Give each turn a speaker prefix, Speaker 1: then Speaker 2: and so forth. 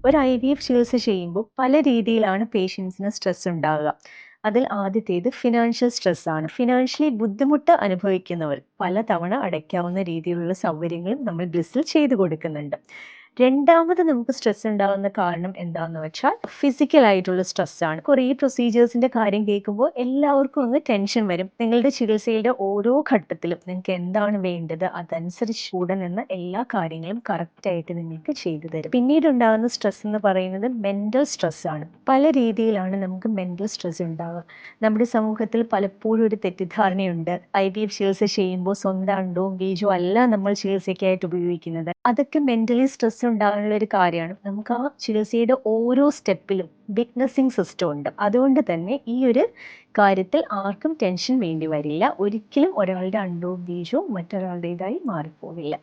Speaker 1: ഒരു IVF ചികിത്സ ചെയ്യുമ്പോൾ പല രീതിയിലാണ് പേഷ്യൻസിന് സ്ട്രെസ് ഉണ്ടാകുക. അതിൽ ആദ്യത്തേത് ഫിനാൻഷ്യൽ സ്ട്രെസ് ആണ്. ഫിനാൻഷ്യലി ബുദ്ധിമുട്ട് അനുഭവിക്കുന്നവർ പലതവണ അടയ്ക്കാവുന്ന രീതിയിലുള്ള സൗകര്യങ്ങളും നമ്മൾ ബ്ലിസ്സിൽ ചെയ്തു കൊടുക്കുന്നുണ്ട്. രണ്ടാമത് നമുക്ക് സ്ട്രെസ് ഉണ്ടാകുന്ന കാരണം എന്താണെന്ന് വെച്ചാൽ ഫിസിക്കൽ ആയിട്ടുള്ള സ്ട്രെസ്സാണ്. കുറേ പ്രൊസീജിയേഴ്സിൻ്റെ കാര്യം കേൾക്കുമ്പോൾ എല്ലാവർക്കും ഒന്ന് ടെൻഷൻ വരും. നിങ്ങളുടെ ചികിത്സയുടെ ഓരോ ഘട്ടത്തിലും നിങ്ങൾക്ക് എന്താണ് വേണ്ടത് അതനുസരിച്ച് കൂടെ നിന്ന് എല്ലാ കാര്യങ്ങളും കറക്റ്റായിട്ട് നിങ്ങൾക്ക് ചെയ്തു തരും. പിന്നീട് ഉണ്ടാകുന്ന സ്ട്രെസ് എന്ന് പറയുന്നത് മെൻ്റൽ സ്ട്രെസ്സാണ്. പല രീതിയിലാണ് നമുക്ക് മെൻ്റൽ സ്ട്രെസ് ഉണ്ടാവുക. നമ്മുടെ സമൂഹത്തിൽ പലപ്പോഴും ഒരു തെറ്റിദ്ധാരണയുണ്ട്. IVF ചികിത്സ ചെയ്യുമ്പോൾ സ്വന്തം അണ്ടവും ബീജവും അല്ല നമ്മൾ ചികിത്സയ്ക്കായിട്ട് ഉപയോഗിക്കുന്നത്. അതൊക്കെ മെൻ്റലി സ്ട്രെസ് ഉണ്ടാകാനുള്ള ഒരു കാര്യമാണ്. നമുക്ക് ആ ചികിത്സയുടെ ഓരോ സ്റ്റെപ്പിലും വിറ്റ്നസിങ് സിസ്റ്റം ഉണ്ട്. അതുകൊണ്ട് തന്നെ ഈ ഒരു കാര്യത്തിൽ ആർക്കും ടെൻഷൻ വേണ്ടി വരില്ല. ഒരിക്കലും ഒരാളുടെ അണ്ടവും ബീജവും മറ്റൊരാളുടേതായി മാറിപ്പോവില്ല.